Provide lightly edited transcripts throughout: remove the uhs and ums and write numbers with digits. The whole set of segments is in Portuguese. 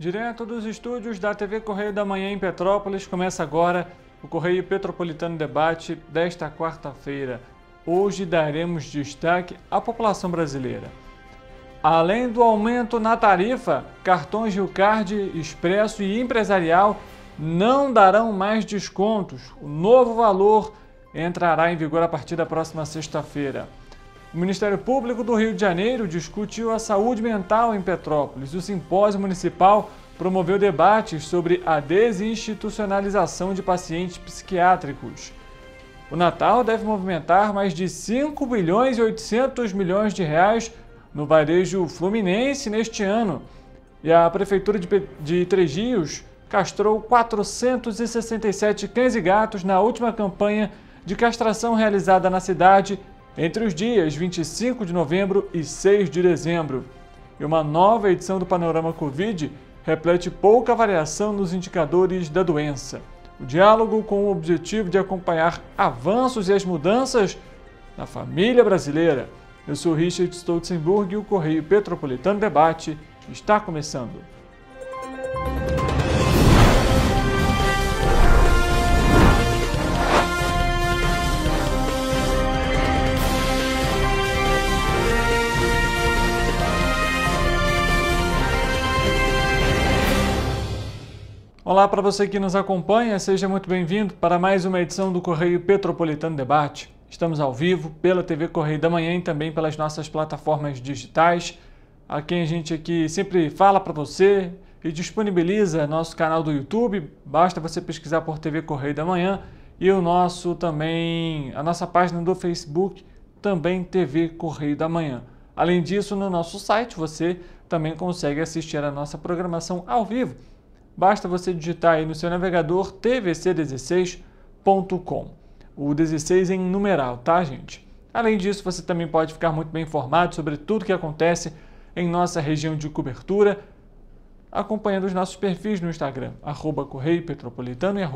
Direto dos estúdios da TV Correio da Manhã em Petrópolis, começa agora o Correio Petropolitano Debate desta quarta-feira. Hoje daremos destaque à população brasileira. Além do aumento na tarifa, cartões Riocard, Expresso e Empresarial não darão mais descontos. O novo valor entrará em vigor a partir da próxima sexta-feira. O Ministério Público do Rio de Janeiro discutiu a saúde mental em Petrópolis. O simpósio municipal promoveu debates sobre a desinstitucionalização de pacientes psiquiátricos. O Natal deve movimentar mais de 5 bilhões e 800 milhões de reais no varejo fluminense neste ano. E a Prefeitura de Três Rios castrou 467 cães e gatos na última campanha de castração realizada na cidade entre os dias 25 de novembro e 6 de dezembro. E uma nova edição do Panorama Covid reflete pouca variação nos indicadores da doença. O diálogo com o objetivo de acompanhar avanços e as mudanças na família brasileira. Eu sou Richard Stolzenburg e o Correio Petropolitano Debate está começando. Olá para você que nos acompanha, seja muito bem-vindo para mais uma edição do Correio Petropolitano Debate. Estamos ao vivo pela TV Correio da Manhã e também pelas nossas plataformas digitais, a quem a gente aqui sempre fala para você e disponibiliza nosso canal do YouTube. Basta você pesquisar por TV Correio da Manhã e a nossa página do Facebook, também TV Correio da Manhã. Além disso, no nosso site você também consegue assistir a nossa programação ao vivo. Basta você digitar aí no seu navegador tvc16.com. O 16 em numeral, tá, gente? Além disso, você também pode ficar muito bem informado sobre tudo que acontece em nossa região de cobertura, acompanhando os nossos perfis no Instagram, @Correio Petropolitano e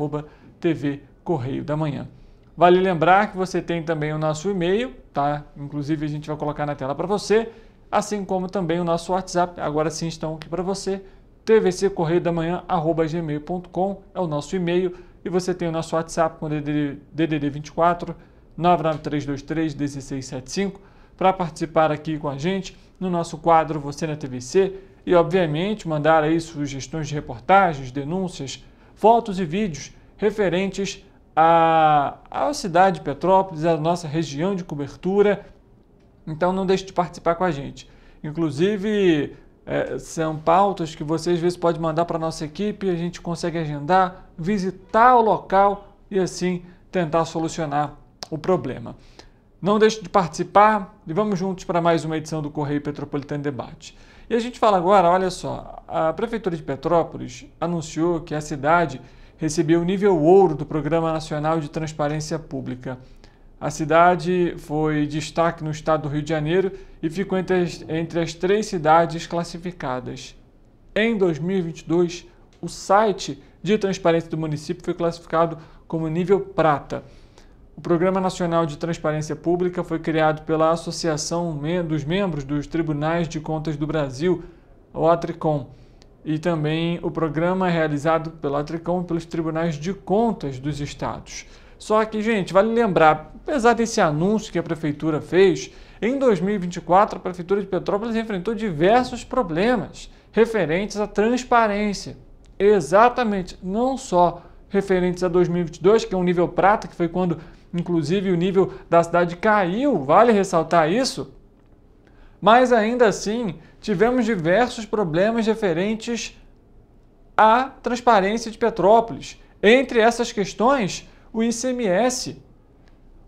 @TV Correio da Manhã. Vale lembrar que você tem também o nosso e-mail, tá? Inclusive a gente vai colocar na tela para você, assim como também o nosso WhatsApp, agora sim estão aqui para você, tvccorreiodamanhã@gmail.com é o nosso e-mail e você tem o nosso WhatsApp com DDD 24 993231675 para participar aqui com a gente no nosso quadro Você na TVC e, obviamente, mandar aí sugestões de reportagens, denúncias, fotos e vídeos referentes à cidade de Petrópolis, à nossa região de cobertura. Então não deixe de participar com a gente. Inclusive, são pautas que você às vezes pode mandar para a nossa equipe, a gente consegue agendar, visitar o local e assim tentar solucionar o problema. Não deixe de participar e vamos juntos para mais uma edição do Correio Petropolitano Debate. E a gente fala agora, olha só, a Prefeitura de Petrópolis anunciou que a cidade recebeu o nível ouro do Programa Nacional de Transparência Pública. A cidade foi destaque no estado do Rio de Janeiro e ficou entre as 3 cidades classificadas. Em 2022, o site de transparência do município foi classificado como nível prata. O Programa Nacional de Transparência Pública foi criado pela Associação dos Membros dos Tribunais de Contas do Brasil, o ATRICOM, e também o programa é realizado pela ATRICOM e pelos Tribunais de Contas dos Estados. Só que, gente, vale lembrar, apesar desse anúncio que a Prefeitura fez, em 2024 a Prefeitura de Petrópolis enfrentou diversos problemas referentes à transparência. Exatamente, não só referentes a 2022, que é um nível prata, que foi quando, inclusive, o nível da cidade caiu, vale ressaltar isso, mas ainda assim tivemos diversos problemas referentes à transparência de Petrópolis. Entre essas questões, o ICMS,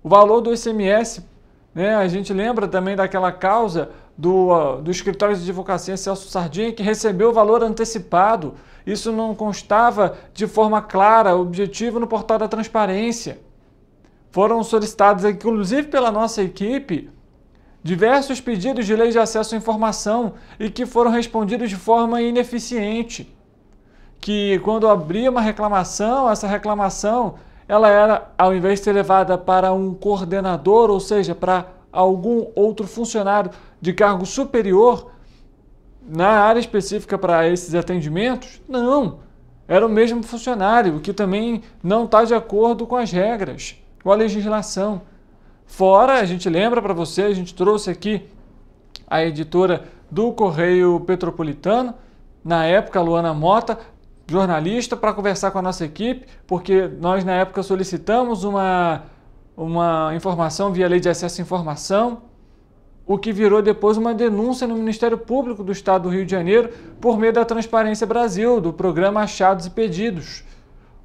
o valor do ICMS, né? A gente lembra também daquela causa do escritório de advocacia Celso Sardinha, que recebeu o valor antecipado. Isso não constava de forma clara, objetiva no portal da transparência. Foram solicitados, inclusive pela nossa equipe, diversos pedidos de lei de acesso à informação e que foram respondidos de forma ineficiente. Que quando abria uma reclamação, essa reclamação ela era, ao invés de ser levada para um coordenador, ou seja, para algum outro funcionário de cargo superior, na área específica para esses atendimentos? Não, era o mesmo funcionário, o que também não está de acordo com as regras, com a legislação. Fora, a gente lembra para você, a gente trouxe aqui a editora do Correio Petropolitano, na época, a Luana Mota, jornalista, para conversar com a nossa equipe, porque nós na época solicitamos uma informação via Lei de Acesso à Informação, o que virou depois uma denúncia no Ministério Público do Estado do Rio de Janeiro por meio da Transparência Brasil, do programa Achados e Pedidos.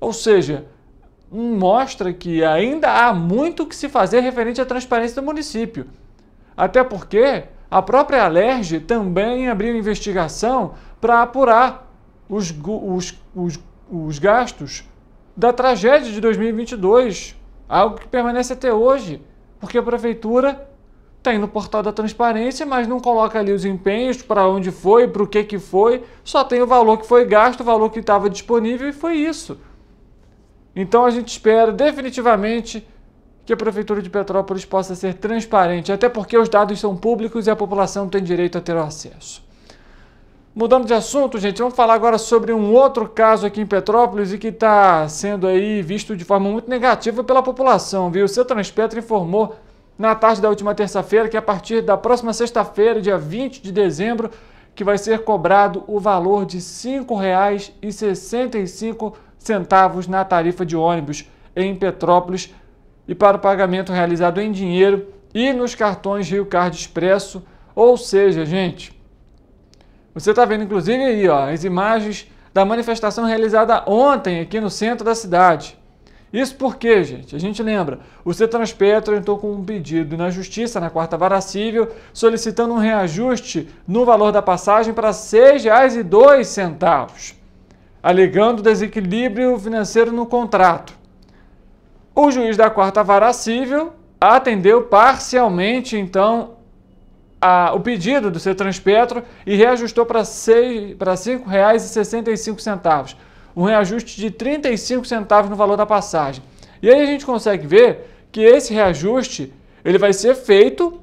Ou seja, mostra que ainda há muito que se fazer referente à transparência do município. Até porque a própria Alerj também abriu investigação para apurar os gastos da tragédia de 2022, algo que permanece até hoje, porque a Prefeitura tem no portal da transparência, mas não coloca ali os empenhos, para onde foi, para o que foi, só tem o valor que foi gasto, o valor que estava disponível e foi isso. Então a gente espera definitivamente que a Prefeitura de Petrópolis possa ser transparente, até porque os dados são públicos e a população tem direito a ter o acesso. Mudando de assunto, gente, vamos falar agora sobre um outro caso aqui em Petrópolis e que está sendo aí visto de forma muito negativa pela população, viu? O Cetranspetro informou na tarde da última terça-feira que a partir da próxima sexta-feira, dia 20 de dezembro, que vai ser cobrado o valor de R$ 5,65 na tarifa de ônibus em Petrópolis e para o pagamento realizado em dinheiro e nos cartões Rio Card Expresso. Ou seja, gente, você está vendo inclusive aí as imagens da manifestação realizada ontem aqui no centro da cidade. Isso porque, gente, a gente lembra, o Cetranspetro entrou com um pedido na Justiça, na 4ª Vara Civil, solicitando um reajuste no valor da passagem para R$ 6,02, alegando desequilíbrio financeiro no contrato. O juiz da 4ª Vara Civil atendeu parcialmente, então, o pedido do Cetranspetro e reajustou para R$ 5,65, um reajuste de 35 centavos no valor da passagem. E aí a gente consegue ver que esse reajuste ele vai ser feito,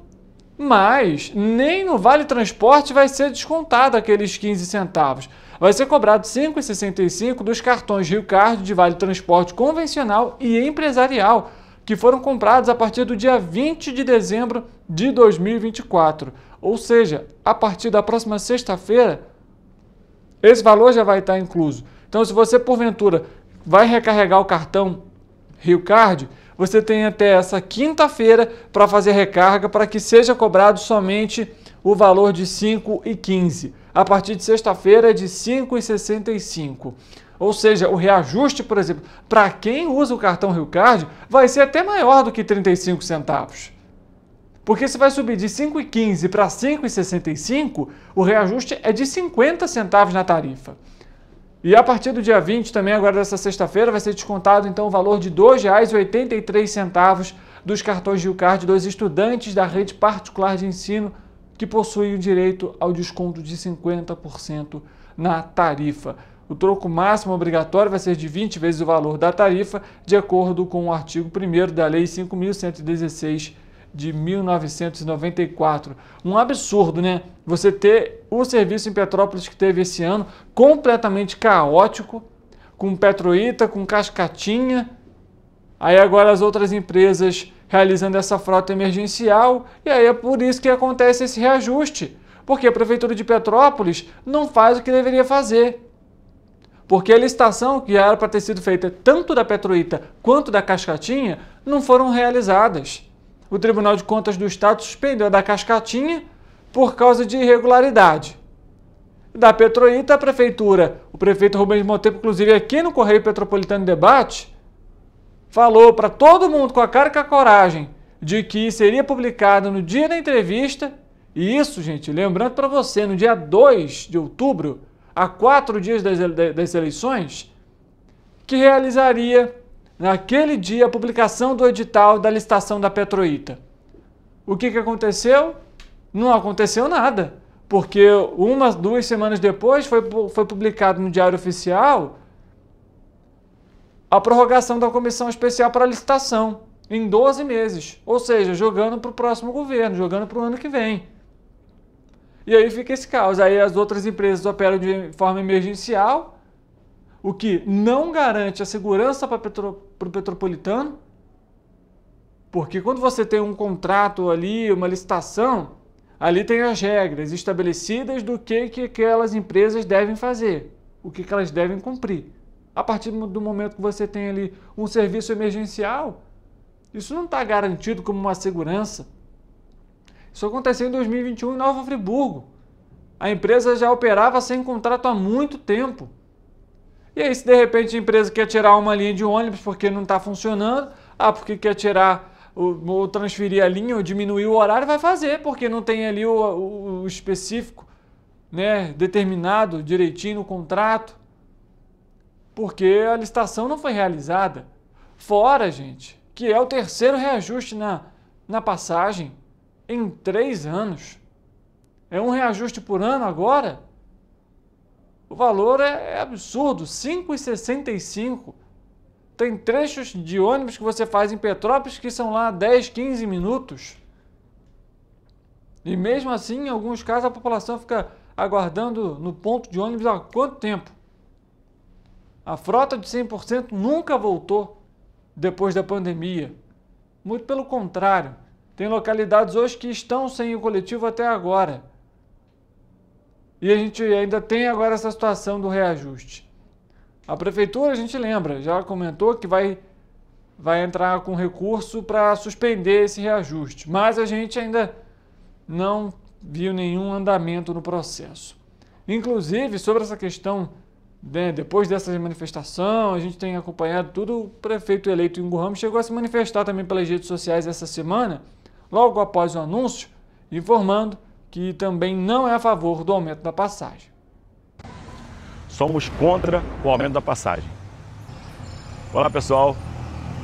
mas nem no Vale Transporte vai ser descontado aqueles 15 centavos. Vai ser cobrado R$ 5,65 dos cartões Rio Card de Vale Transporte convencional e empresarial, que foram comprados a partir do dia 20 de dezembro de 2024. Ou seja, a partir da próxima sexta-feira, esse valor já vai estar incluso. Então, se você, porventura, vai recarregar o cartão Rio Card, você tem até essa quinta-feira para fazer a recarga para que seja cobrado somente o valor de R$ 5,15. A partir de sexta-feira é de R$ 5,65. Ou seja, o reajuste, por exemplo, para quem usa o cartão Rio Card, vai ser até maior do que 35 centavos. Porque se vai subir de 5,15 para 5,65, o reajuste é de 50 centavos na tarifa. E a partir do dia 20, também agora dessa sexta-feira, vai ser descontado então o valor de R$ 2,83 dos cartões Rio Card dos estudantes da rede particular de ensino que possuem o direito ao desconto de 50% na tarifa. O troco máximo obrigatório vai ser de 20 vezes o valor da tarifa, de acordo com o artigo 1º da Lei 5.116 de 1994. Um absurdo, né? Você ter o serviço em Petrópolis que teve esse ano completamente caótico, com Petroita, com Cascatinha, aí agora as outras empresas realizando essa frota emergencial, e aí é por isso que acontece esse reajuste, porque a Prefeitura de Petrópolis não faz o que deveria fazer. Porque a licitação que era para ter sido feita tanto da Petroita quanto da Cascatinha não foram realizadas. O Tribunal de Contas do Estado suspendeu a da Cascatinha por causa de irregularidade. Da Petroita, a Prefeitura, o prefeito Rubens Monteiro, inclusive aqui no Correio Petropolitano Debate, falou para todo mundo com a cara e com a coragem de que seria publicado no dia da entrevista, e isso, gente, lembrando para você, no dia 2 de outubro, a 4 dias das eleições, que realizaria naquele dia a publicação do edital da licitação da Petroita. O que aconteceu? Não aconteceu nada, porque 2 semanas depois foi publicado no Diário Oficial a prorrogação da Comissão Especial para a Licitação, em 12 meses, ou seja, jogando para o próximo governo, jogando para o ano que vem. E aí fica esse caos. Aí as outras empresas operam de forma emergencial, o que não garante a segurança para o petropolitano, porque quando você tem um contrato ali, uma licitação, ali tem as regras estabelecidas do que aquelas empresas devem fazer, o que elas devem cumprir. A partir do momento que você tem ali um serviço emergencial, isso não está garantido como uma segurança. Isso aconteceu em 2021 em Nova Friburgo. A empresa já operava sem contrato há muito tempo. E aí, se de repente a empresa quer tirar uma linha de ônibus porque não está funcionando, porque quer tirar ou transferir a linha ou diminuir o horário, vai fazer, porque não tem ali o específico, né, determinado direitinho no contrato, porque a licitação não foi realizada. Fora, gente, que é o terceiro reajuste na passagem em 3 anos. É um reajuste por ano agora. O valor é absurdo, R$ 5,65. Tem trechos de ônibus que você faz em Petrópolis que são lá 10, 15 minutos. E mesmo assim, em alguns casos, a população fica aguardando no ponto de ônibus há quanto tempo? A frota de 100% nunca voltou depois da pandemia. Muito pelo contrário. Tem localidades hoje que estão sem o coletivo até agora. E a gente ainda tem agora essa situação do reajuste. A prefeitura, a gente lembra, já comentou que vai entrar com recurso para suspender esse reajuste, mas a gente ainda não viu nenhum andamento no processo. Inclusive, sobre essa questão, né, depois dessa manifestação, a gente tem acompanhado tudo, o prefeito eleito Ingo Ramos chegou a se manifestar também pelas redes sociais essa semana, logo após o anúncio, informando que também não é a favor do aumento da passagem. Somos contra o aumento da passagem. Olá pessoal,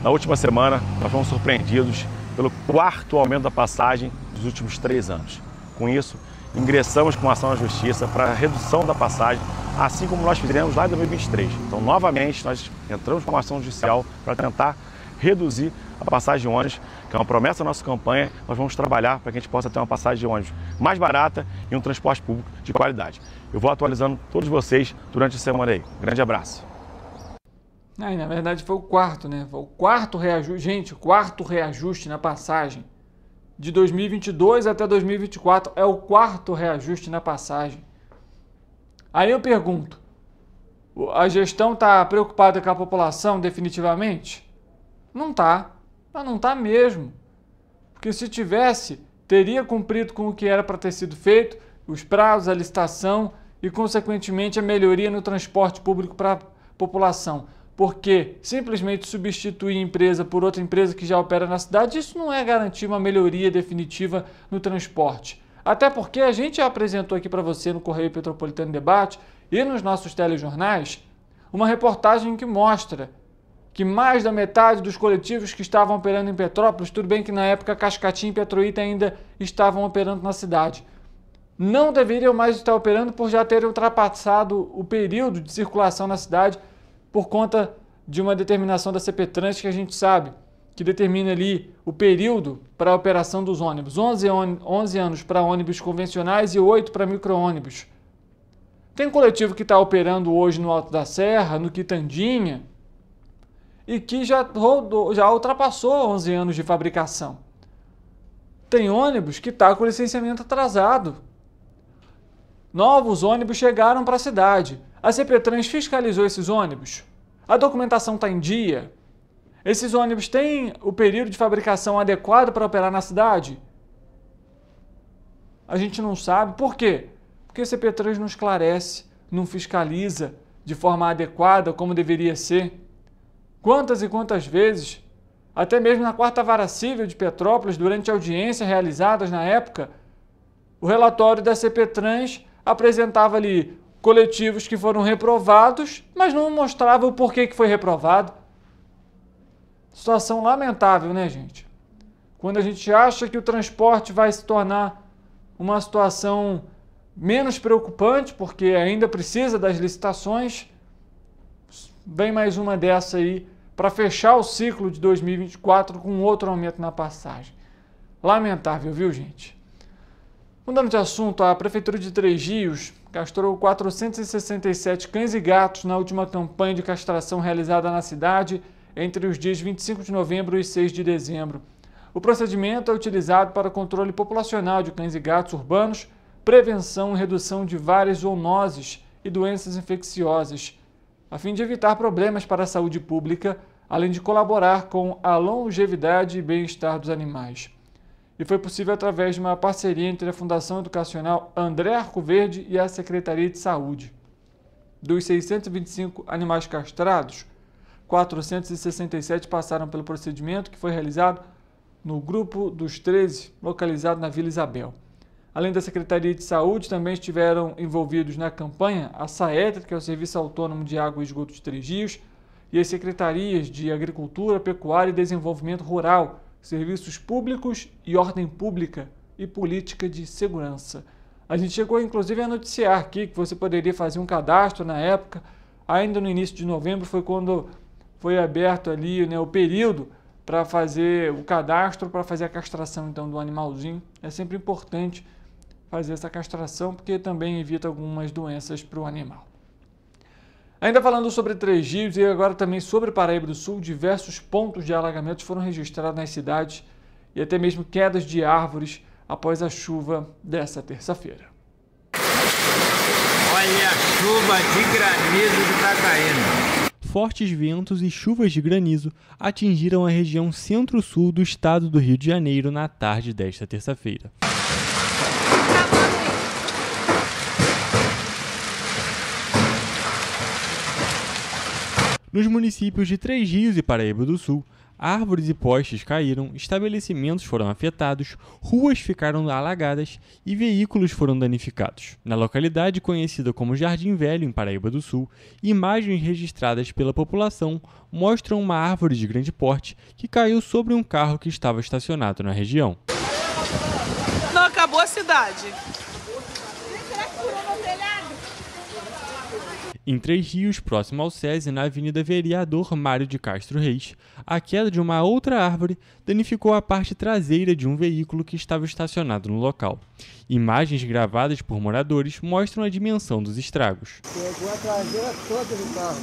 na última semana nós fomos surpreendidos pelo 4º aumento da passagem dos últimos 3 anos. Com isso, ingressamos com ação na Justiça para a redução da passagem, assim como nós fizemos lá em 2023. Então, novamente, nós entramos com uma ação judicial para tentar reduzir a passagem de ônibus, que é uma promessa da nossa campanha. Nós vamos trabalhar para que a gente possa ter uma passagem de ônibus mais barata e um transporte público de qualidade. Eu vou atualizando todos vocês durante a semana aí. Grande abraço. Na verdade foi o 4º, né? Foi o 4º reajuste, gente, o 4º reajuste na passagem. De 2022 até 2024 é o 4º reajuste na passagem. Aí eu pergunto, a gestão está preocupada com a população definitivamente? Não está, mas não está mesmo. Porque se tivesse, teria cumprido com o que era para ter sido feito, os prazos, a licitação e, consequentemente, a melhoria no transporte público para a população. Porque simplesmente substituir empresa por outra empresa que já opera na cidade, isso não é garantir uma melhoria definitiva no transporte. Até porque a gente já apresentou aqui para você no Correio Petropolitano Debate e nos nossos telejornais uma reportagem que mostra que mais da metade dos coletivos que estavam operando em Petrópolis, tudo bem que na época Cascatinha e Petroíta ainda estavam operando na cidade, não deveriam mais estar operando por já terem ultrapassado o período de circulação na cidade por conta de uma determinação da CPTrans que a gente sabe, que determina ali o período para a operação dos ônibus. 11 anos para ônibus convencionais e 8 para micro-ônibus. Tem coletivo que está operando hoje no Alto da Serra, no Quitandinha, e que já ultrapassou 11 anos de fabricação. Tem ônibus que está com licenciamento atrasado. Novos ônibus chegaram para a cidade. A CPTrans fiscalizou esses ônibus? A documentação está em dia? Esses ônibus têm o período de fabricação adequado para operar na cidade? A gente não sabe. Por quê? Porque a CPTrans não esclarece, não fiscaliza de forma adequada como deveria ser. Quantas e quantas vezes, até mesmo na 4ª Vara Civil de Petrópolis, durante audiências realizadas na época, o relatório da CPTrans apresentava ali coletivos que foram reprovados, mas não mostrava o porquê que foi reprovado. Situação lamentável, né, gente? Quando a gente acha que o transporte vai se tornar uma situação menos preocupante, porque ainda precisa das licitações, vem mais uma dessa aí para fechar o ciclo de 2024 com outro aumento na passagem. Lamentável, viu, gente? Mudando de assunto, a Prefeitura de Três Rios castrou 467 cães e gatos na última campanha de castração realizada na cidade entre os dias 25 de novembro e 6 de dezembro. O procedimento é utilizado para controle populacional de cães e gatos urbanos, prevenção e redução de várias zoonoses e doenças infecciosas, a fim de evitar problemas para a saúde pública, além de colaborar com a longevidade e bem-estar dos animais. E foi possível através de uma parceria entre a Fundação Educacional André Arcoverde e a Secretaria de Saúde. Dos 625 animais castrados, 467 passaram pelo procedimento que foi realizado no Grupo dos 13, localizado na Vila Isabel. Além da Secretaria de Saúde, também estiveram envolvidos na campanha a SAETRA, que é o Serviço Autônomo de Água e Esgoto de Três Rios, e as Secretarias de Agricultura, Pecuária e Desenvolvimento Rural, Serviços Públicos e Ordem Pública e Política de Segurança. A gente chegou inclusive a noticiar aqui que você poderia fazer um cadastro na época, ainda no início de novembro foi quando foi aberto ali, né, o período para fazer o cadastro, para fazer a castração então do animalzinho. É sempre importante fazer essa castração porque também evita algumas doenças para o animal. Ainda falando sobre Três Rios e agora também sobre Paraíba do Sul, diversos pontos de alagamentos foram registrados nas cidades e até mesmo quedas de árvores após a chuva dessa terça-feira. Olha a chuva de granizo que está caindo. Fortes ventos e chuvas de granizo atingiram a região centro-sul do estado do Rio de Janeiro na tarde desta terça-feira. Nos municípios de Três Rios e Paraíba do Sul, árvores e postes caíram, estabelecimentos foram afetados, ruas ficaram alagadas e veículos foram danificados. Na localidade conhecida como Jardim Velho, em Paraíba do Sul, imagens registradas pela população mostram uma árvore de grande porte que caiu sobre um carro que estava estacionado na região. Não acabou a cidade. Em Três Rios, próximo ao SESI, na Avenida Vereador Mário de Castro Reis, a queda de uma outra árvore danificou a parte traseira de um veículo que estava estacionado no local. Imagens gravadas por moradores mostram a dimensão dos estragos. Pegou a traseira toda do carro.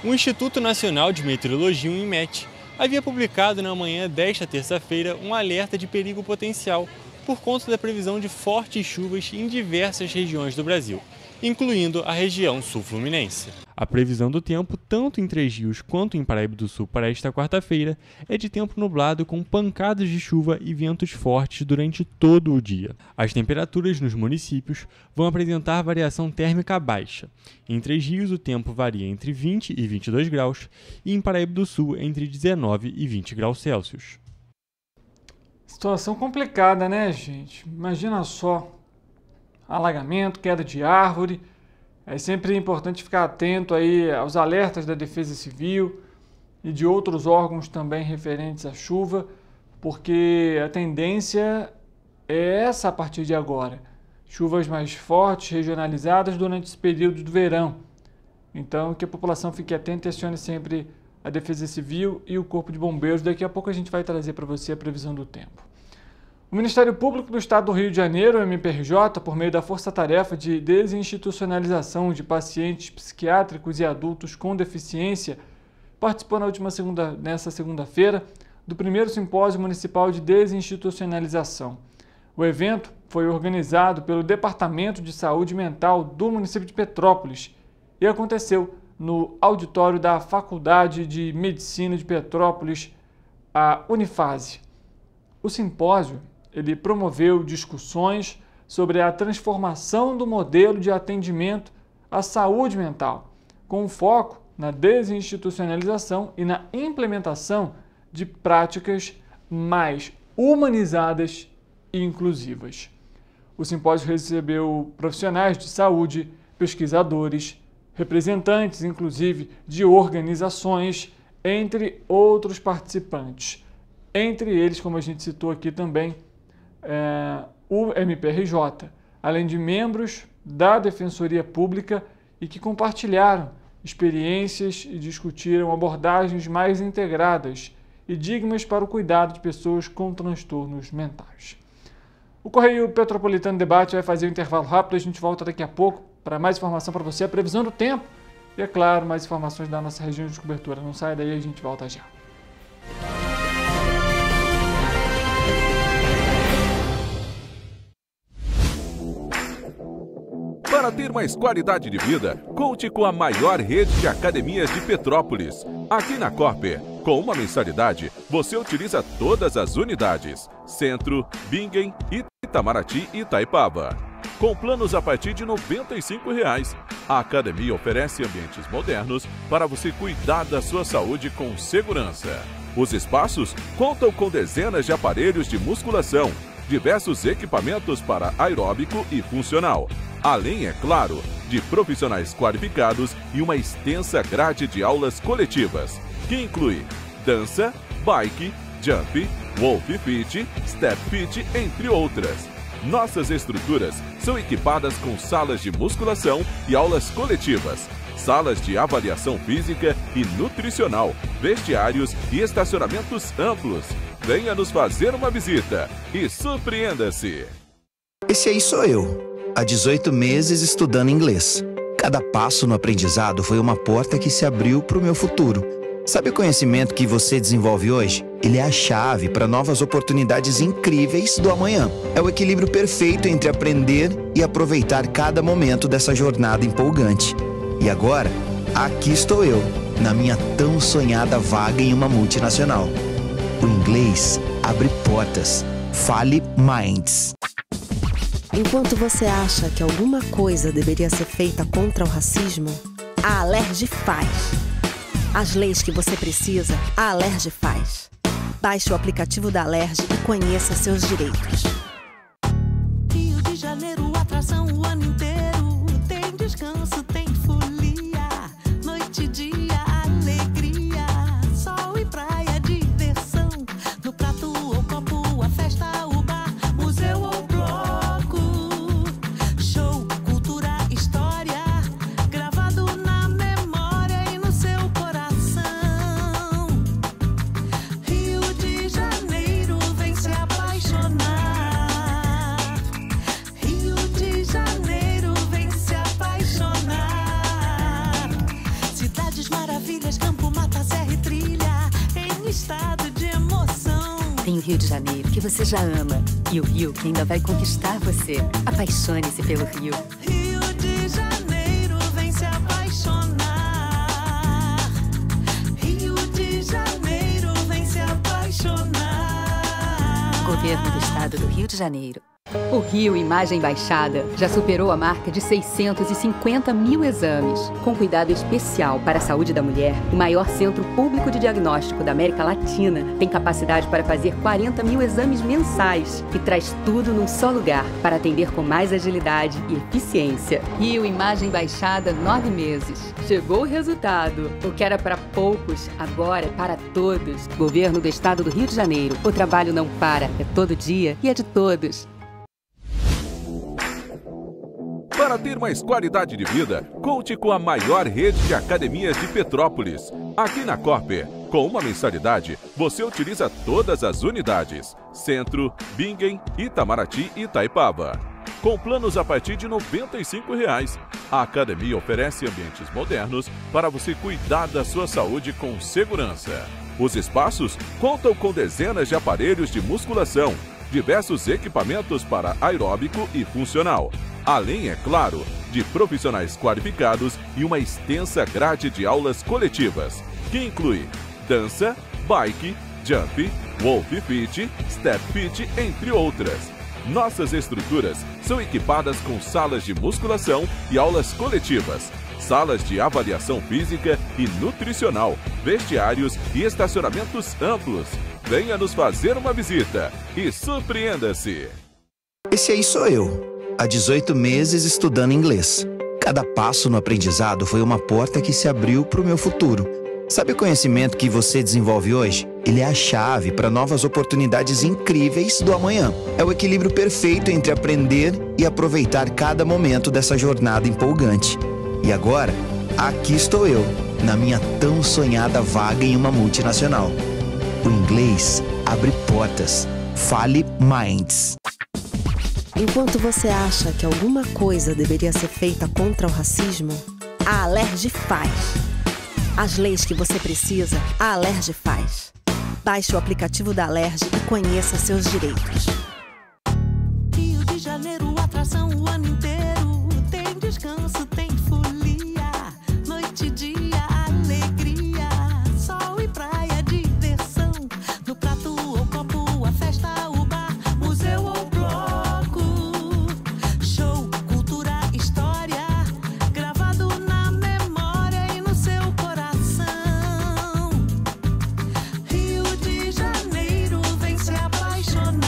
O Instituto Nacional de Meteorologia, o INMET, havia publicado na manhã desta terça-feira um alerta de perigo potencial por conta da previsão de fortes chuvas em diversas regiões do Brasil, incluindo a região sul-fluminense. A previsão do tempo, tanto em Três Rios quanto em Paraíba do Sul para esta quarta-feira, é de tempo nublado com pancadas de chuva e ventos fortes durante todo o dia. As temperaturas nos municípios vão apresentar variação térmica baixa. Em Três Rios, o tempo varia entre 20 e 22 graus e em Paraíba do Sul entre 19 e 20 graus Celsius. Situação complicada, né, gente? Imagina só. Alagamento, queda de árvore. É sempre importante ficar atento aí aos alertas da Defesa Civil e de outros órgãos também referentes à chuva, porque a tendência é essa a partir de agora. Chuvas mais fortes, regionalizadas durante esse período do verão. Então, que a população fique atenta e acione sempre a Defesa Civil e o Corpo de Bombeiros. Daqui a pouco a gente vai trazer para você a previsão do tempo. O Ministério Público do Estado do Rio de Janeiro, o MPRJ, por meio da Força-Tarefa de Desinstitucionalização de Pacientes Psiquiátricos e Adultos com Deficiência, participou nessa segunda-feira do primeiro Simpósio Municipal de Desinstitucionalização. O evento foi organizado pelo Departamento de Saúde Mental do município de Petrópolis e aconteceu no auditório da Faculdade de Medicina de Petrópolis, a Unifase. O simpósio ele promoveu discussões sobre a transformação do modelo de atendimento à saúde mental, com foco na desinstitucionalização e na implementação de práticas mais humanizadas e inclusivas. O simpósio recebeu profissionais de saúde, pesquisadores, representantes, inclusive, de organizações, entre outros participantes. Entre eles, como a gente citou aqui também, o MPRJ, além de membros da Defensoria Pública e que compartilharam experiências e discutiram abordagens mais integradas e dignas para o cuidado de pessoas com transtornos mentais. O Correio Petropolitano Debate vai fazer um intervalo rápido, a gente volta daqui a pouco para mais informação para você, a previsão do tempo e, é claro, mais informações da nossa região de cobertura. Não sai daí, a gente volta já. Para ter mais qualidade de vida, conte com a maior rede de academias de Petrópolis. Aqui na Corper, com uma mensalidade, você utiliza todas as unidades: Centro, Bingen, Itamaraty e Itaipava. Com planos a partir de R$ 95,00. A academia oferece ambientes modernos para você cuidar da sua saúde com segurança. Os espaços contam com dezenas de aparelhos de musculação, diversos equipamentos para aeróbico e funcional, além, é claro, de profissionais qualificados e uma extensa grade de aulas coletivas, que inclui dança, bike, jump, wolf fit, step fit, entre outras. Nossas estruturas são equipadas com salas de musculação e aulas coletivas, salas de avaliação física e nutricional, vestiários e estacionamentos amplos. Venha nos fazer uma visita e surpreenda-se! Esse aí sou eu, há 18 meses estudando inglês. Cada passo no aprendizado foi uma porta que se abriu para o meu futuro. Sabe o conhecimento que você desenvolve hoje? Ele é a chave para novas oportunidades incríveis do amanhã. É o equilíbrio perfeito entre aprender e aproveitar cada momento dessa jornada empolgante. E agora, aqui estou eu, na minha tão sonhada vaga em uma multinacional. O inglês abre portas. Fale Minds. Enquanto você acha que alguma coisa deveria ser feita contra o racismo, a Alerj faz. As leis que você precisa, a Alerj faz. Baixe o aplicativo da Alerj e conheça seus direitos. Rio de Janeiro, atração o ano inteiro. Tem descanso, tem folia. Noite e dia, alegria. Sol e praia, diversão. No prato ou copo, a festa, o bar, museu ou bloco. Show, cultura, história. Gravado na memória e no seu coração. Rio de Janeiro, vem se apaixonar. Rio de Janeiro, vem se apaixonar. Cidades maravilhas, campo, mata, serra e trilha, em estado de emoção. Tem o Rio de Janeiro, que você já ama, e o Rio, que ainda vai conquistar você. Apaixone-se pelo Rio. Rio de Janeiro, vem se apaixonar. Rio de Janeiro, vem se apaixonar. Governo do Estado do Rio de Janeiro. O Rio Imagem Baixada já superou a marca de 650 mil exames. Com cuidado especial para a saúde da mulher, o maior centro público de diagnóstico da América Latina tem capacidade para fazer 40 mil exames mensais e traz tudo num só lugar para atender com mais agilidade e eficiência. Rio Imagem Baixada, 9 meses. Chegou o resultado. O que era para poucos, agora é para todos. Governo do Estado do Rio de Janeiro. O trabalho não para, é todo dia e é de todos. Para ter mais qualidade de vida, conte com a maior rede de academias de Petrópolis. Aqui na Corper, com uma mensalidade, você utiliza todas as unidades: Centro, Bingen, Itamaraty e Itaipava. Com planos a partir de R$ 95,00. A academia oferece ambientes modernos para você cuidar da sua saúde com segurança. Os espaços contam com dezenas de aparelhos de musculação, diversos equipamentos para aeróbico e funcional, além, é claro, de profissionais qualificados e uma extensa grade de aulas coletivas, que inclui dança, bike, jump, wolf fit, step fit, entre outras. Nossas estruturas são equipadas com salas de musculação e aulas coletivas, salas de avaliação física e nutricional, vestiários e estacionamentos amplos. Venha nos fazer uma visita e surpreenda-se! Esse aí sou eu, há 18 meses estudando inglês. Cada passo no aprendizado foi uma porta que se abriu para o meu futuro. Sabe o conhecimento que você desenvolve hoje? Ele é a chave para novas oportunidades incríveis do amanhã. É o equilíbrio perfeito entre aprender e aproveitar cada momento dessa jornada empolgante. E agora, aqui estou eu, na minha tão sonhada vaga em uma multinacional. O inglês abre portas. Fale Minds. Enquanto você acha que alguma coisa deveria ser feita contra o racismo, a Alerj faz. As leis que você precisa, a Alerj faz. Baixe o aplicativo da Alerj e conheça seus direitos. Rio de Janeiro, atração o ano inteiro. Tem descanso, tem folia. Noite e dia, alegria. Sol e praia, diversão. No prato ou copo, a festa, o bar, museu ou bloco. Show, cultura, história. Gravado na memória e no seu coração. Rio de Janeiro, vem se apaixonar.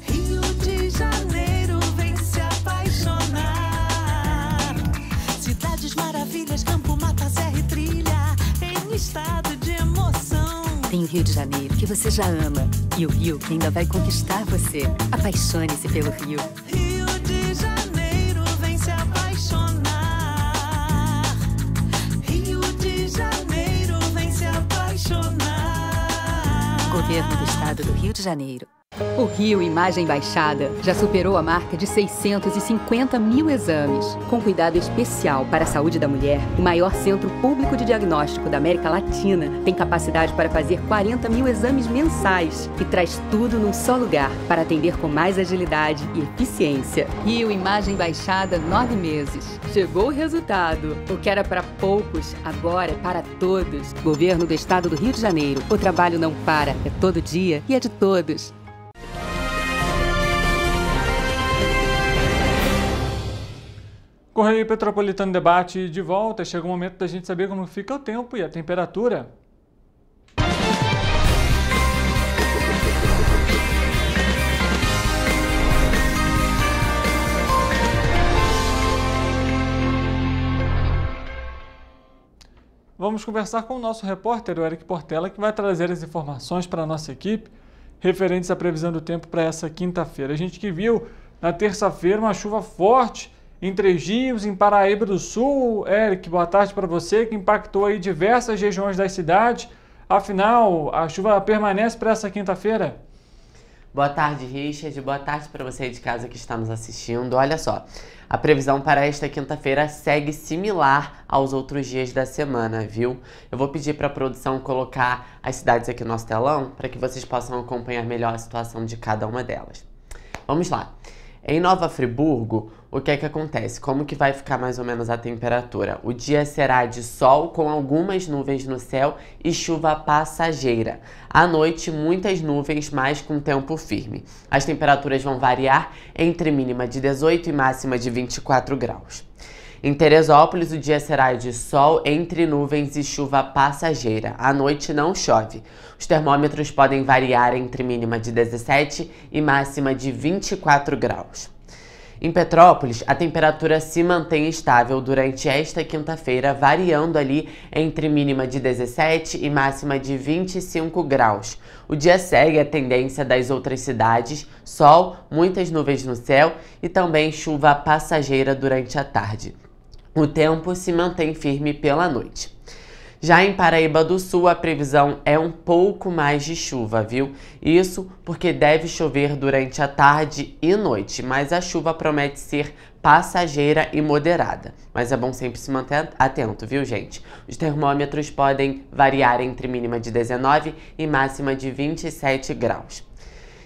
Rio de Janeiro, vem se apaixonar. Cidades maravilhas, campo, mata, serra e trilha, em estado de emoção. Tem o Rio de Janeiro, que você já ama, e o Rio que ainda vai conquistar você. Apaixone-se pelo Rio. Rio de Janeiro, vem se apaixonar. Rio de Janeiro, vem se apaixonar. Governo do Estado do Rio de Janeiro. O Rio Imagem Baixada já superou a marca de 650 mil exames. Com cuidado especial para a saúde da mulher, o maior centro público de diagnóstico da América Latina tem capacidade para fazer 40 mil exames mensais e traz tudo num só lugar para atender com mais agilidade e eficiência. Rio Imagem Baixada, 9 meses. Chegou o resultado. O que era para poucos, agora é para todos. Governo do Estado do Rio de Janeiro. O trabalho não para, é todo dia e é de todos. Correio Petropolitano Debate de volta. Chegou o momento da gente saber como fica o tempo e a temperatura. Vamos conversar com o nosso repórter, o Eric Portela, que vai trazer as informações para a nossa equipe referentes à previsão do tempo para essa quinta-feira. A gente que viu na terça-feira uma chuva forte em Três Rios, em Paraíba do Sul. Eric, boa tarde para você, que impactou aí diversas regiões da cidade. Afinal, a chuva permanece para essa quinta-feira? Boa tarde, Richard. Boa tarde para você aí de casa que está nos assistindo. Olha só, a previsão para esta quinta-feira segue similar aos outros dias da semana, viu? Eu vou pedir para a produção colocar as cidades aqui no nosso telão para que vocês possam acompanhar melhor a situação de cada uma delas. Vamos lá. Em Nova Friburgo, o que é que acontece? Como que vai ficar mais ou menos a temperatura? O dia será de sol com algumas nuvens no céu e chuva passageira. À noite, muitas nuvens, mas com tempo firme. As temperaturas vão variar entre mínima de 18 e máxima de 24 graus. Em Teresópolis, o dia será de sol entre nuvens e chuva passageira. À noite não chove. Os termômetros podem variar entre mínima de 17 e máxima de 24 graus. Em Petrópolis, a temperatura se mantém estável durante esta quinta-feira, variando ali entre mínima de 17 e máxima de 25 graus. O dia segue a tendência das outras cidades, sol, muitas nuvens no céu e também chuva passageira durante a tarde. O tempo se mantém firme pela noite. Já em Paraíba do Sul, a previsão é um pouco mais de chuva, viu? Isso porque deve chover durante a tarde e noite, mas a chuva promete ser passageira e moderada. Mas é bom sempre se manter atento, viu, gente? Os termômetros podem variar entre mínima de 19 e máxima de 27 graus.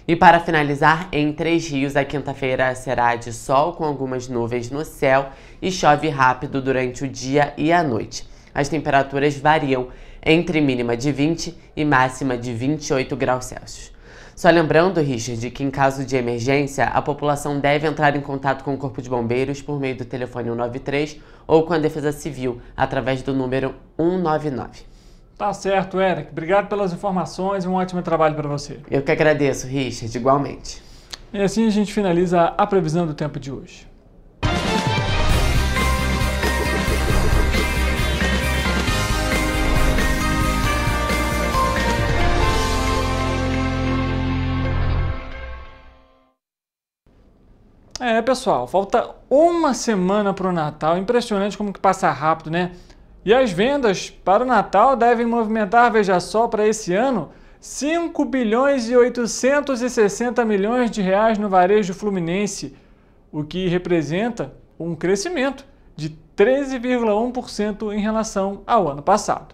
E para finalizar, em Três Rios, a quinta-feira será de sol com algumas nuvens no céu e chove rápido durante o dia e a noite. As temperaturas variam entre mínima de 20 e máxima de 28 graus Celsius. Só lembrando, Richard, que em caso de emergência, a população deve entrar em contato com o Corpo de Bombeiros por meio do telefone 193 ou com a Defesa Civil, através do número 199. Tá certo, Eric. Obrigado pelas informações e um ótimo trabalho para você. Eu que agradeço, Richard, igualmente. E assim a gente finaliza a previsão do tempo de hoje. Pessoal, falta uma semana para o Natal. Impressionante como que passa rápido, né? E as vendas para o Natal devem movimentar, veja só, para esse ano, 5 bilhões e 860 milhões de reais no varejo fluminense, o que representa um crescimento de 13,1% em relação ao ano passado.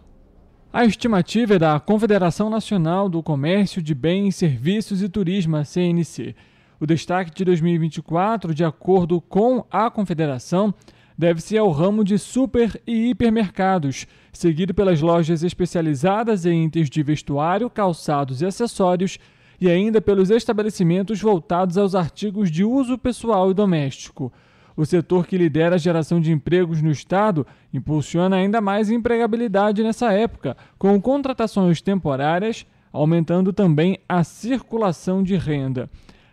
A estimativa é da Confederação Nacional do Comércio de Bens, Serviços e Turismo, a CNC. O destaque de 2024, de acordo com a Confederação, deve-se ao ramo de super e hipermercados, seguido pelas lojas especializadas em itens de vestuário, calçados e acessórios, e ainda pelos estabelecimentos voltados aos artigos de uso pessoal e doméstico. O setor que lidera a geração de empregos no Estado impulsiona ainda mais a empregabilidade nessa época, com contratações temporárias, aumentando também a circulação de renda.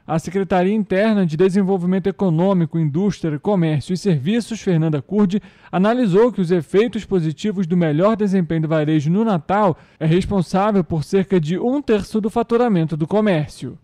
A Secretaria Interna de Desenvolvimento Econômico, Indústria, Comércio e Serviços, Fernanda Curdi, analisou que os efeitos positivos do melhor desempenho do varejo no Natal é responsável por cerca de 1/3 do faturamento do comércio.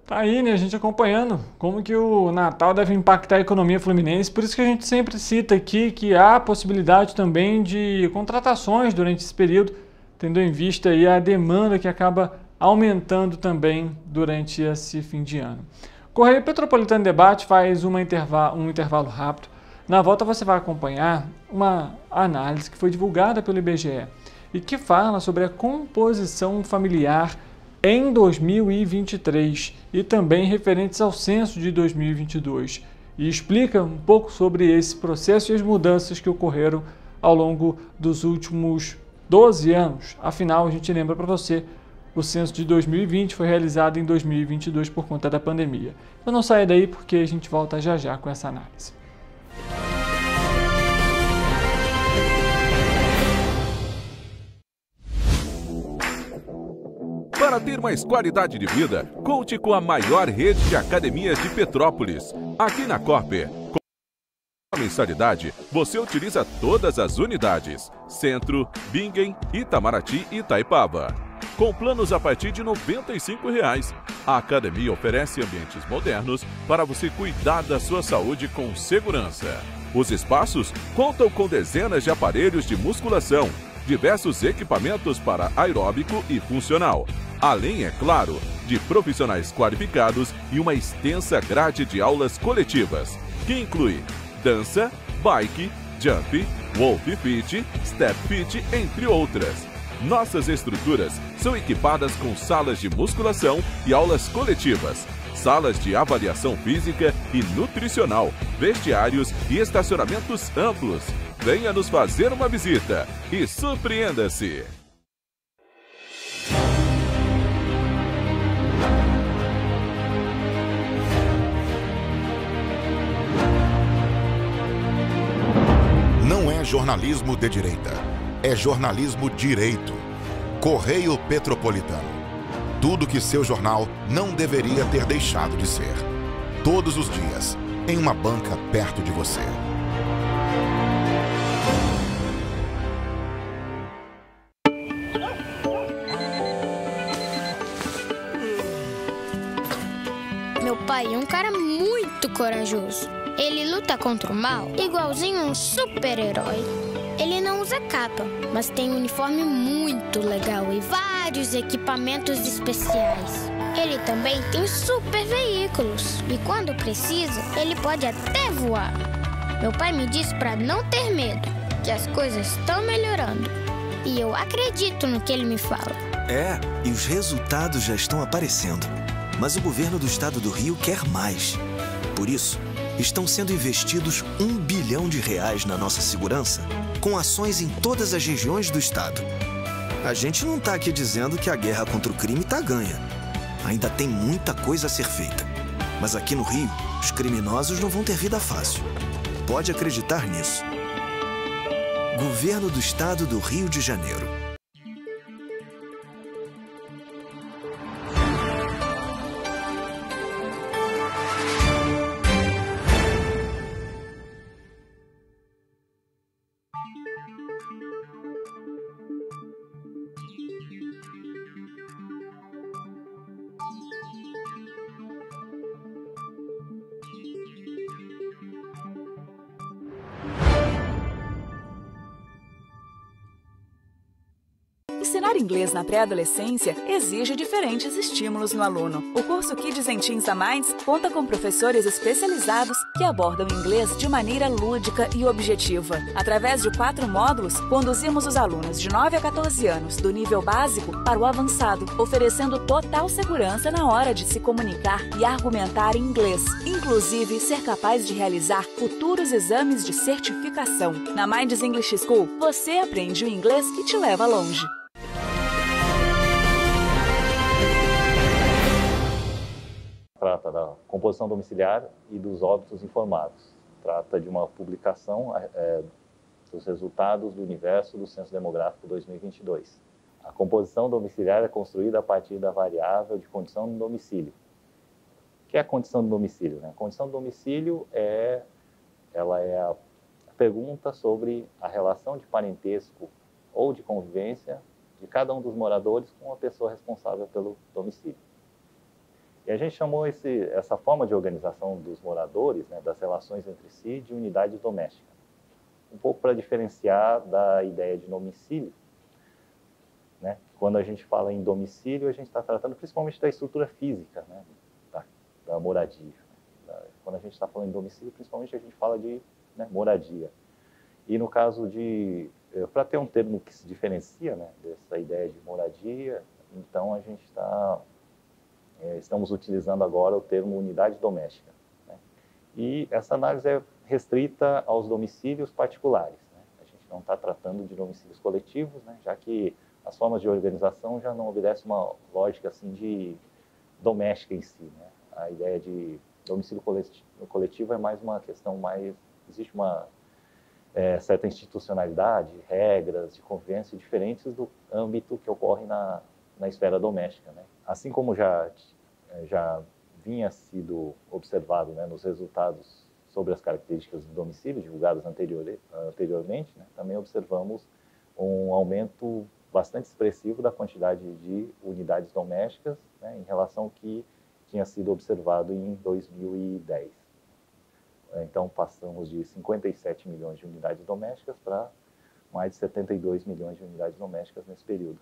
Tá aí, né, a gente acompanhando como que o Natal deve impactar a economia fluminense, por isso que a gente sempre cita aqui que há possibilidade também de contratações durante esse período, tendo em vista aí a demanda que acaba aumentando também durante esse fim de ano. Correio Petropolitano Debate faz um intervalo rápido. Na volta você vai acompanhar uma análise que foi divulgada pelo IBGE e que fala sobre a composição familiar em 2023 e também referentes ao censo de 2022 e explica um pouco sobre esse processo e as mudanças que ocorreram ao longo dos últimos 12 anos. Afinal, a gente lembra para você, o censo de 2020 foi realizado em 2022 por conta da pandemia. Então não saia daí porque a gente volta já já com essa análise. Para ter mais qualidade de vida, conte com a maior rede de academias de Petrópolis. Aqui na Corper, com a mensalidade, você utiliza todas as unidades: Centro, Bingen, Itamaraty e Itaipava. Com planos a partir de R$ 95,00. A academia oferece ambientes modernos para você cuidar da sua saúde com segurança. Os espaços contam com dezenas de aparelhos de musculação, diversos equipamentos para aeróbico e funcional, além, é claro, de profissionais qualificados e uma extensa grade de aulas coletivas, que inclui dança, bike, jump, wolf fit, step fit, entre outras. Nossas estruturas são equipadas com salas de musculação e aulas coletivas, salas de avaliação física e nutricional, vestiários e estacionamentos amplos. Venha nos fazer uma visita e surpreenda-se! Não é jornalismo de direita, é jornalismo direito. Correio Petropolitano. Tudo que seu jornal não deveria ter deixado de ser. Todos os dias, em uma banca perto de você. Meu pai é um cara muito corajoso. Ele luta contra o mal igualzinho um super-herói. Ele não usa capa, mas tem um uniforme muito legal e vários equipamentos especiais. Ele também tem super veículos e quando precisa, ele pode até voar. Meu pai me disse para não ter medo, que as coisas estão melhorando. E eu acredito no que ele me fala. É, e os resultados já estão aparecendo. Mas o governo do estado do Rio quer mais. Por isso, estão sendo investidos R$ 1 bilhão na nossa segurança, com ações em todas as regiões do estado. A gente não está aqui dizendo que a guerra contra o crime está ganha. Ainda tem muita coisa a ser feita. Mas aqui no Rio, os criminosos não vão ter vida fácil. Pode acreditar nisso. Governo do Estado do Rio de Janeiro. Estudar inglês na pré-adolescência exige diferentes estímulos no aluno. O curso Kids and Teens a Mais conta com professores especializados que abordam o inglês de maneira lúdica e objetiva. Através de 4 módulos, conduzimos os alunos de 9 a 14 anos do nível básico para o avançado, oferecendo total segurança na hora de se comunicar e argumentar em inglês, inclusive ser capaz de realizar futuros exames de certificação. Na Minds English School, você aprende o inglês que te leva longe. Trata da composição domiciliar e dos óbitos informados. Trata de uma publicação dos resultados do universo do Censo Demográfico 2022. A composição domiciliar é construída a partir da variável de condição do domicílio. O que é a condição do domicílio? A condição do domicílio ela é a pergunta sobre a relação de parentesco ou de convivência de cada um dos moradores com a pessoa responsável pelo domicílio. E a gente chamou essa forma de organização dos moradores, das relações entre si, de unidade doméstica. Um pouco para diferenciar da ideia de domicílio. Quando a gente fala em domicílio, a gente está tratando principalmente da estrutura física, da moradia. Quando a gente está falando em domicílio, principalmente a gente fala de moradia. E no caso para ter um termo que se diferencia dessa ideia de moradia, então a gente estamos utilizando agora o termo unidade doméstica. E essa análise é restrita aos domicílios particulares. A gente não está tratando de domicílios coletivos, já que as formas de organização já não obedecem uma lógica assim de doméstica em si. A ideia de domicílio coletivo é mais uma questão existe uma certa institucionalidade, regras de convivência diferentes do âmbito que ocorre na esfera doméstica. Assim como já vinha sido observado nos resultados sobre as características do domicílio divulgados anteriormente, também observamos um aumento bastante expressivo da quantidade de unidades domésticas em relação ao que tinha sido observado em 2010. Então, passamos de 57 milhões de unidades domésticas para mais de 72 milhões de unidades domésticas nesse período.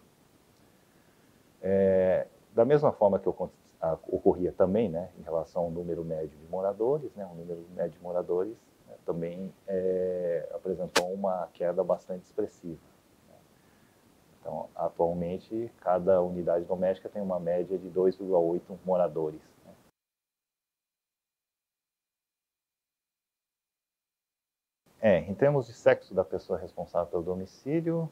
Da mesma forma que ocorria também em relação ao número médio de moradores, o número médio de moradores também apresentou uma queda bastante expressiva. Então, atualmente, cada unidade doméstica tem uma média de 2,8 moradores. Em termos de sexo da pessoa responsável pelo domicílio,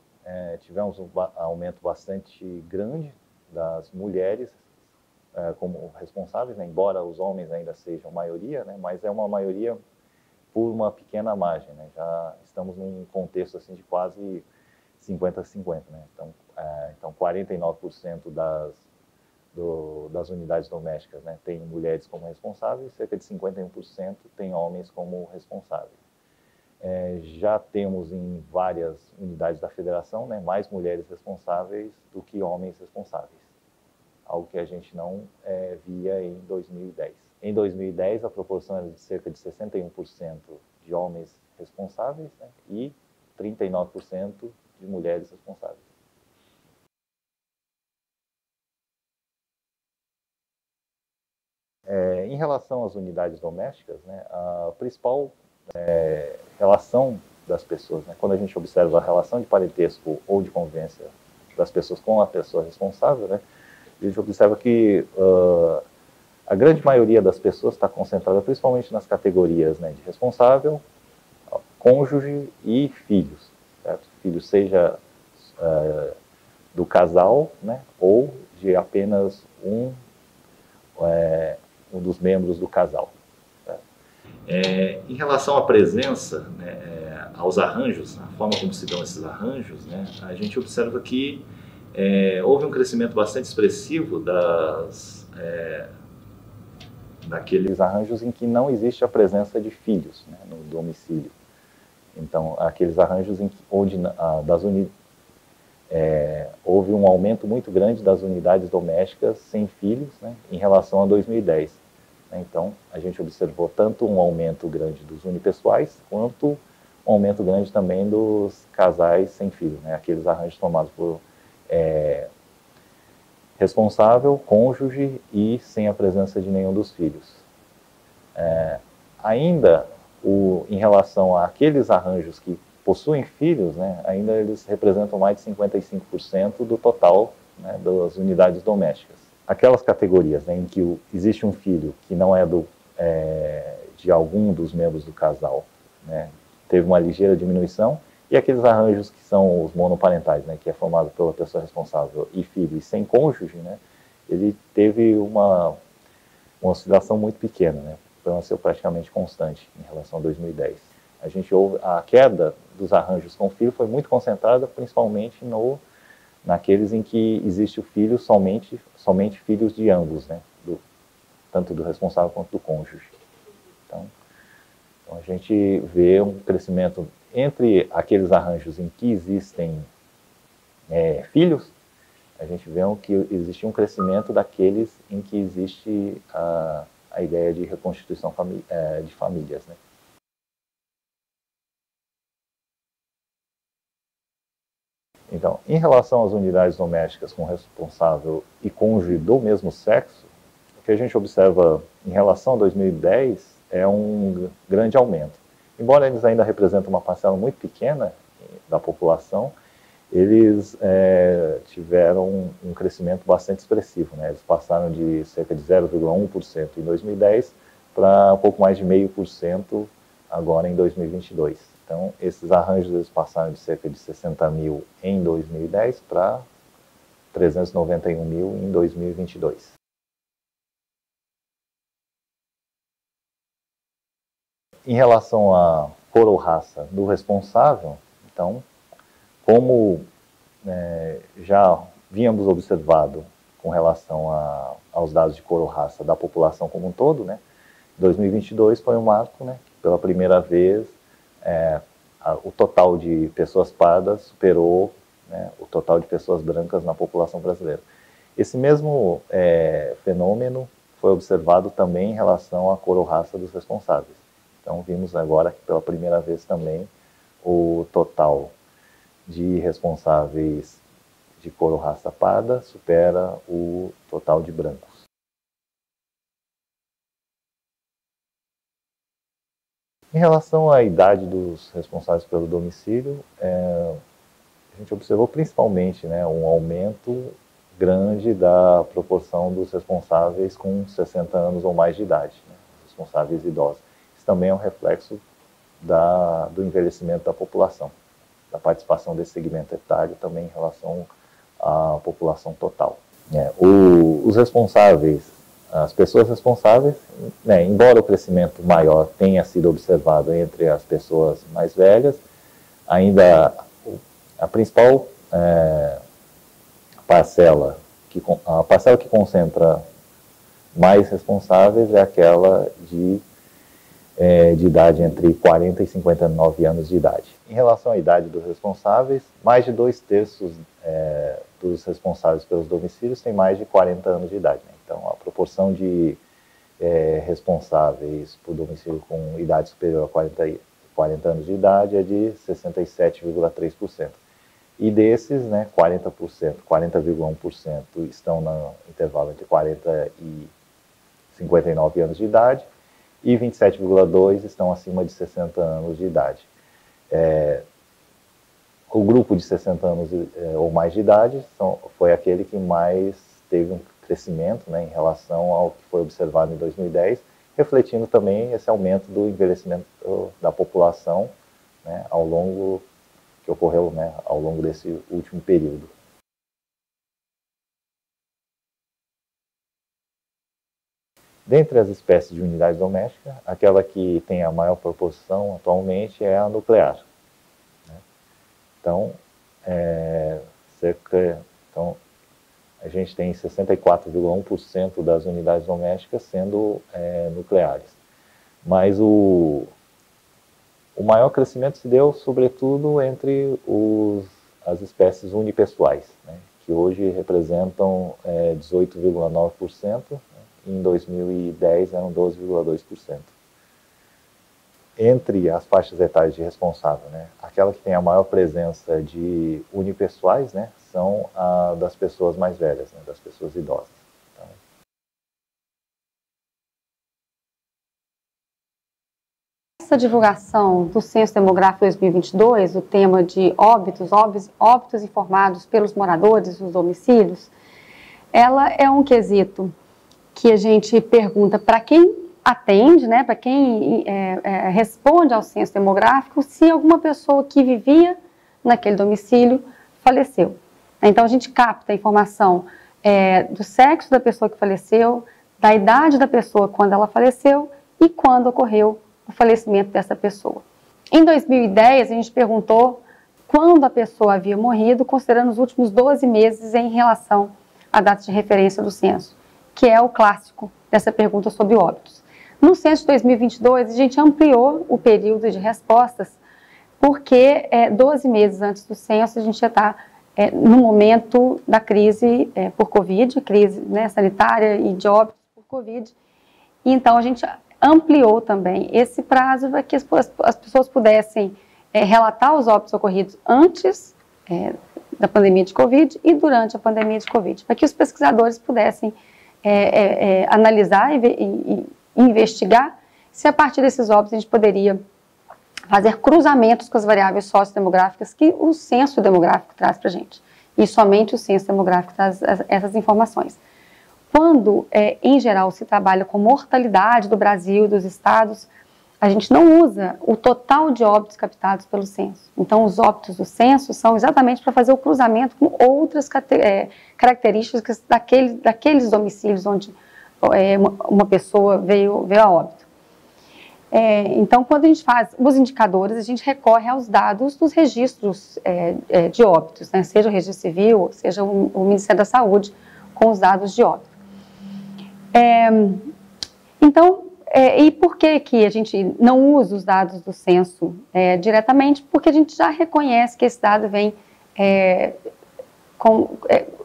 tivemos um aumento bastante grande das mulheres como responsáveis, embora os homens ainda sejam maioria, mas é uma maioria por uma pequena margem. Já estamos num contexto assim, de quase 50-50. Então 49% das unidades domésticas tem mulheres como responsáveis, cerca de 51% tem homens como responsáveis. Já temos em várias unidades da federação mais mulheres responsáveis do que homens responsáveis, algo que a gente não via em 2010. Em 2010, a proporção era de cerca de 61% de homens responsáveis e 39% de mulheres responsáveis. Em relação às unidades domésticas, a principal relação das pessoas, quando a gente observa a relação de parentesco ou de convivência das pessoas com a pessoa responsável, a gente observa que a grande maioria das pessoas está concentrada principalmente nas categorias de responsável, cônjuge e filhos. Certo? Filho seja do casal ou de apenas um dos membros do casal. Em relação à presença, aos arranjos, a forma como se dão esses arranjos, a gente observa que houve um crescimento bastante expressivo daqueles arranjos em que não existe a presença de filhos no domicílio. Então, aqueles arranjos onde houve um aumento muito grande das unidades domésticas sem filhos em relação a 2010. Então, a gente observou tanto um aumento grande dos unipessoais, quanto um aumento grande também dos casais sem filhos, aqueles arranjos tomados por responsável, cônjuge e sem a presença de nenhum dos filhos. Ainda, em relação àqueles arranjos que possuem filhos, né, ainda eles representam mais de 55% do total, né, das unidades domésticas. Aquelas categorias, né, em que existe um filho que não é de algum dos membros do casal, né, teve uma ligeira diminuição, e aqueles arranjos que são os monoparentais, né, que é formado pela pessoa responsável e filho e sem cônjuge, né, ele teve uma oscilação muito pequena, né, permaneceu praticamente constante em relação a 2010. A queda dos arranjos com filho foi muito concentrada principalmente naqueles em que existe o filho somente filhos de ambos, né, tanto do responsável quanto do cônjuge. Então a gente vê um crescimento entre aqueles arranjos em que existem filhos, a gente vê que existe um crescimento daqueles em que existe a ideia de reconstituição de famílias, né. Então, em relação às unidades domésticas com responsável e cônjuge do mesmo sexo, o que a gente observa em relação a 2010 é um grande aumento. Embora eles ainda representem uma parcela muito pequena da população, eles tiveram um crescimento bastante expressivo, né? Eles passaram de cerca de 0,1% em 2010 para um pouco mais de 0,5% agora em 2022. Então, esses arranjos eles passaram de cerca de 60 mil em 2010 para 391 mil em 2022. Em relação à cor ou raça do responsável, então, como já vínhamos observado com relação aos dados de cor ou raça da população como um todo, né, 2022 foi um marco, né, que pela primeira vez o total de pessoas pardas superou, né, o total de pessoas brancas na população brasileira. Esse mesmo fenômeno foi observado também em relação à cor ou raça dos responsáveis. Então vimos agora que pela primeira vez também o total de responsáveis de cor ou raça parda supera o total de brancos. Em relação à idade dos responsáveis pelo domicílio, a gente observou principalmente, né, um aumento grande da proporção dos responsáveis com 60 anos ou mais de idade, né, responsáveis idosos. Isso também é um reflexo do envelhecimento da população, da participação desse segmento etário também em relação à população total. Os responsáveis, as pessoas responsáveis, né, embora o crescimento maior tenha sido observado entre as pessoas mais velhas, ainda a principal parcela que concentra mais responsáveis é aquela de idade entre 40 e 59 anos de idade. Em relação à idade dos responsáveis, mais de 2/3 dos responsáveis pelos domicílios têm mais de 40 anos de idade, né? Então, a proporção de responsáveis por domicílio com idade superior a 40 anos de idade é de 67,3%. E desses, né, 40,1% estão no intervalo entre 40 e 59 anos de idade, e 27,2% estão acima de 60 anos de idade. O grupo de 60 anos ou mais de idade foi aquele que mais teve um crescimento, né, em relação ao que foi observado em 2010, refletindo também esse aumento do envelhecimento da população, né, que ocorreu, né, ao longo desse último período. Dentre as espécies de unidade doméstica, aquela que tem a maior proporção atualmente é a nuclear, né? Então, a gente tem 64,1% das unidades domésticas sendo nucleares. Mas o maior crescimento se deu, sobretudo, entre as espécies unipessoais, né, que hoje representam 18,9%, né, e em 2010 eram 12,2%. Entre as faixas etárias de responsável, né, aquela que tem a maior presença de unipessoais, né, são das pessoas mais velhas, né, das pessoas idosas. Então, essa divulgação do Censo Demográfico 2022, o tema de óbitos informados pelos moradores dos domicílios, ela é um quesito que a gente pergunta para quem atende, né, para quem responde ao censo demográfico, se alguma pessoa que vivia naquele domicílio faleceu. Então, a gente capta a informação do sexo da pessoa que faleceu, da idade da pessoa quando ela faleceu e quando ocorreu o falecimento dessa pessoa. Em 2010, a gente perguntou quando a pessoa havia morrido, considerando os últimos 12 meses em relação à data de referência do censo, que é o clássico dessa pergunta sobre óbitos. No censo de 2022, a gente ampliou o período de respostas, porque 12 meses antes do censo, a gente já está no momento da crise por Covid, crise, né, sanitária e de óbitos por Covid. E então, a gente ampliou também esse prazo para que as pessoas pudessem relatar os óbitos ocorridos antes da pandemia de Covid e durante a pandemia de Covid, para que os pesquisadores pudessem analisar e investigar se a partir desses óbitos a gente poderia fazer cruzamentos com as variáveis sociodemográficas que o censo demográfico traz para a gente. E somente o censo demográfico traz essas informações. Quando, em geral, se trabalha com mortalidade do Brasil e dos estados, a gente não usa o total de óbitos captados pelo censo. Então, os óbitos do censo são exatamente para fazer o cruzamento com outras características daqueles domicílios onde uma pessoa veio a óbito. Então, quando a gente faz os indicadores, a gente recorre aos dados dos registros de óbitos, né? Seja o registro civil, seja o Ministério da Saúde, com os dados de óbito. Então, e por que a gente não usa os dados do censo diretamente? Porque a gente já reconhece que esse dado vem com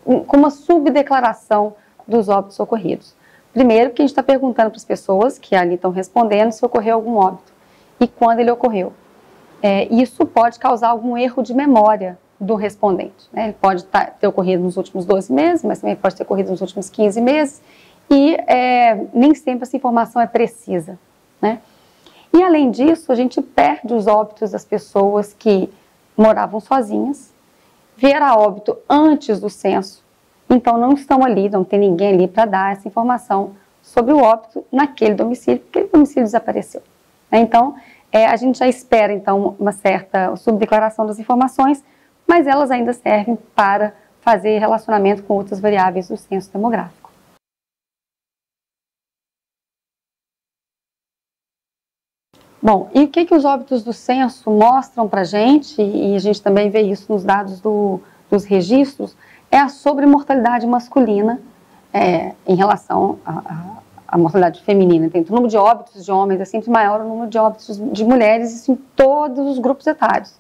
uma subdeclaração dos óbitos ocorridos. Primeiro, que a gente está perguntando para as pessoas que ali estão respondendo se ocorreu algum óbito e quando ele ocorreu. Isso pode causar algum erro de memória do respondente, né? Ele pode ter ocorrido nos últimos 12 meses, mas também pode ter ocorrido nos últimos 15 meses e nem sempre essa informação é precisa, né? E além disso, a gente perde os óbitos das pessoas que moravam sozinhas, vieram a óbito antes do censo, então não estão ali, não tem ninguém ali para dar essa informação sobre o óbito naquele domicílio, porque aquele domicílio desapareceu, né? Então, a gente já espera então uma certa subdeclaração das informações, mas elas ainda servem para fazer relacionamento com outras variáveis do censo demográfico. Bom, e o que os óbitos do censo mostram para a gente, e a gente também vê isso nos dados dos registros, é a sobremortalidade masculina em relação à mortalidade feminina. Então, o número de óbitos de homens é sempre maior o número de óbitos de mulheres, isso em todos os grupos etários,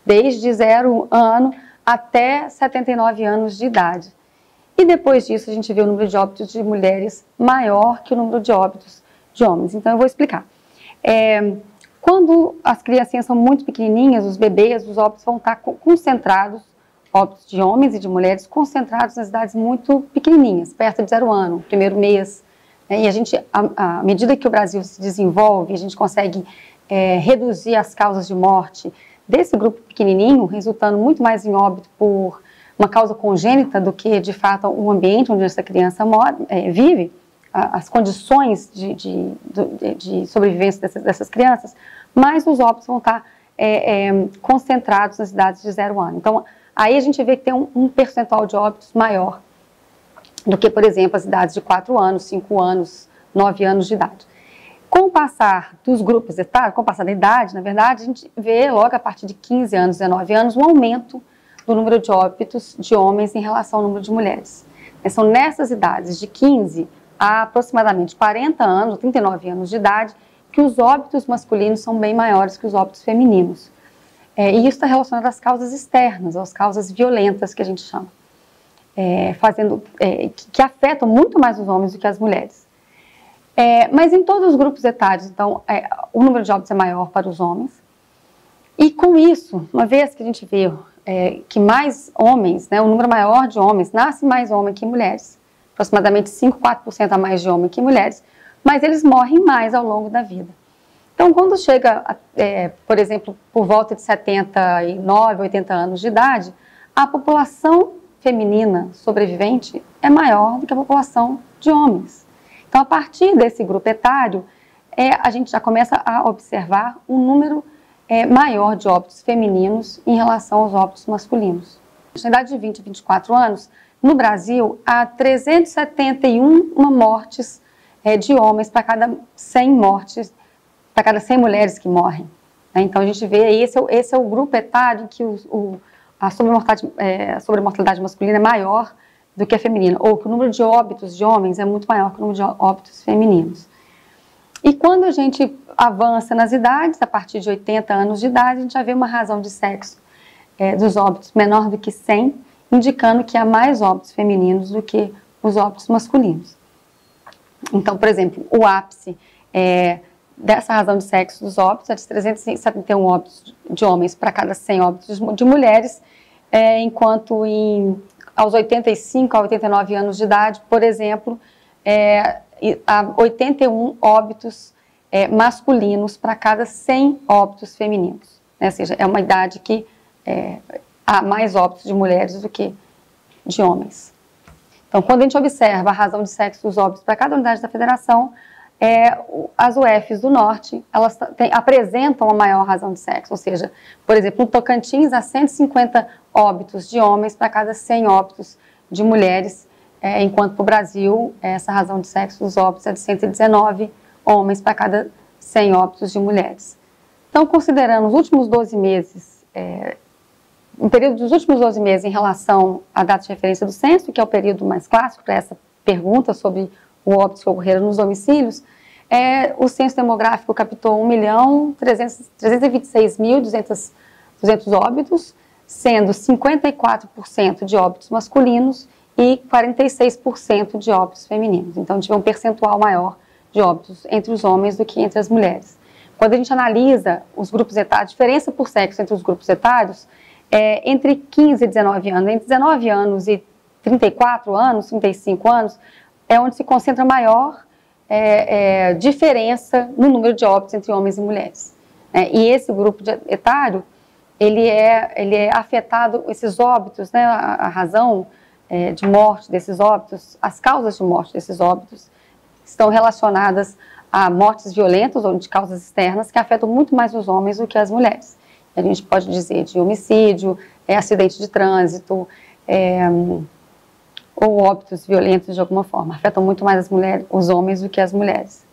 desde 0 ano até 79 anos de idade. E depois disso, a gente vê o número de óbitos de mulheres maior que o número de óbitos de homens. Então, eu vou explicar. Quando as criancinhas são muito pequenininhas, os bebês, os óbitos vão estar concentrados, óbitos de homens e de mulheres, concentrados nas idades muito pequenininhas, perto de 0 ano, primeiro mês. E a gente, à medida que o Brasil se desenvolve, a gente consegue reduzir as causas de morte desse grupo pequenininho, resultando muito mais em óbito por uma causa congênita do que, de fato, o ambiente onde essa criança vive, as condições de sobrevivência dessas crianças, mas os óbitos vão estar concentrados nas idades de 0 ano. Então, aí a gente vê que tem um percentual de óbitos maior do que, por exemplo, as idades de 4 anos, 5 anos, 9 anos de idade. Com o passar dos grupos etários, com o passar da idade, na verdade, a gente vê logo a partir de 15 anos, 19 anos, um aumento do número de óbitos de homens em relação ao número de mulheres. São nessas idades de 15 a aproximadamente 40 anos, 39 anos de idade, que os óbitos masculinos são bem maiores que os óbitos femininos. E isso está relacionado às causas externas, às causas violentas que a gente chama, que afetam muito mais os homens do que as mulheres. Mas em todos os grupos etários, então, o número de óbitos é maior para os homens. E com isso, uma vez que a gente vê que mais homens, né, um número maior de homens, nasce mais homem que mulheres, aproximadamente 5-4% a mais de homem que mulheres, mas eles morrem mais ao longo da vida. Então, quando chega, por exemplo, por volta de 79, 80 anos de idade, a população feminina sobrevivente é maior do que a população de homens. Então, a partir desse grupo etário, a gente já começa a observar um número maior de óbitos femininos em relação aos óbitos masculinos. Na idade de 20 a 24 anos, no Brasil, há 371 mortes de homens para cada 100 mortes, para cada 100 mulheres que morrem. Então, a gente vê aí, esse é o grupo etário em que a sobremortalidade masculina é maior do que a feminina, ou que o número de óbitos de homens é muito maior que o número de óbitos femininos. E quando a gente avança nas idades, a partir de 80 anos de idade, a gente já vê uma razão de sexo dos óbitos menor do que 100, indicando que há mais óbitos femininos do que os óbitos masculinos. Então, por exemplo, o ápice dessa razão de sexo dos óbitos é de 371 óbitos de homens para cada 100 óbitos de mulheres, enquanto aos 85 a 89 anos de idade, por exemplo, há 81 óbitos masculinos para cada 100 óbitos femininos. Ou seja, é uma idade que há mais óbitos de mulheres do que de homens. Então, quando a gente observa a razão de sexo dos óbitos para cada unidade da federação, as UFs do Norte, elas apresentam a maior razão de sexo, ou seja, por exemplo, no Tocantins, há 150 óbitos de homens para cada 100 óbitos de mulheres, enquanto para o Brasil, essa razão de sexo dos óbitos é de 119 homens para cada 100 óbitos de mulheres. Então, considerando os últimos 12 meses, um período dos últimos 12 meses em relação à data de referência do censo, que é o período mais clássico para essa pergunta sobre o óbito que ocorreram nos domicílios, o censo demográfico captou 1.326.200 óbitos, sendo 54% de óbitos masculinos e 46% de óbitos femininos. Então, tive um percentual maior de óbitos entre os homens do que entre as mulheres. Quando a gente analisa os grupos etários, a diferença por sexo entre os grupos etários, entre 15 e 19 anos, entre 19 anos e 34 anos, 35 anos, é onde se concentra a maior diferença no número de óbitos entre homens e mulheres. E esse grupo etário, ele é afetado, esses óbitos, né, a razão de morte desses óbitos, as causas de morte desses óbitos estão relacionadas a mortes violentas ou de causas externas que afetam muito mais os homens do que as mulheres. A gente pode dizer de homicídio, acidente de trânsito, ou óbitos violentos de alguma forma. Afetam muito mais os homens do que as mulheres.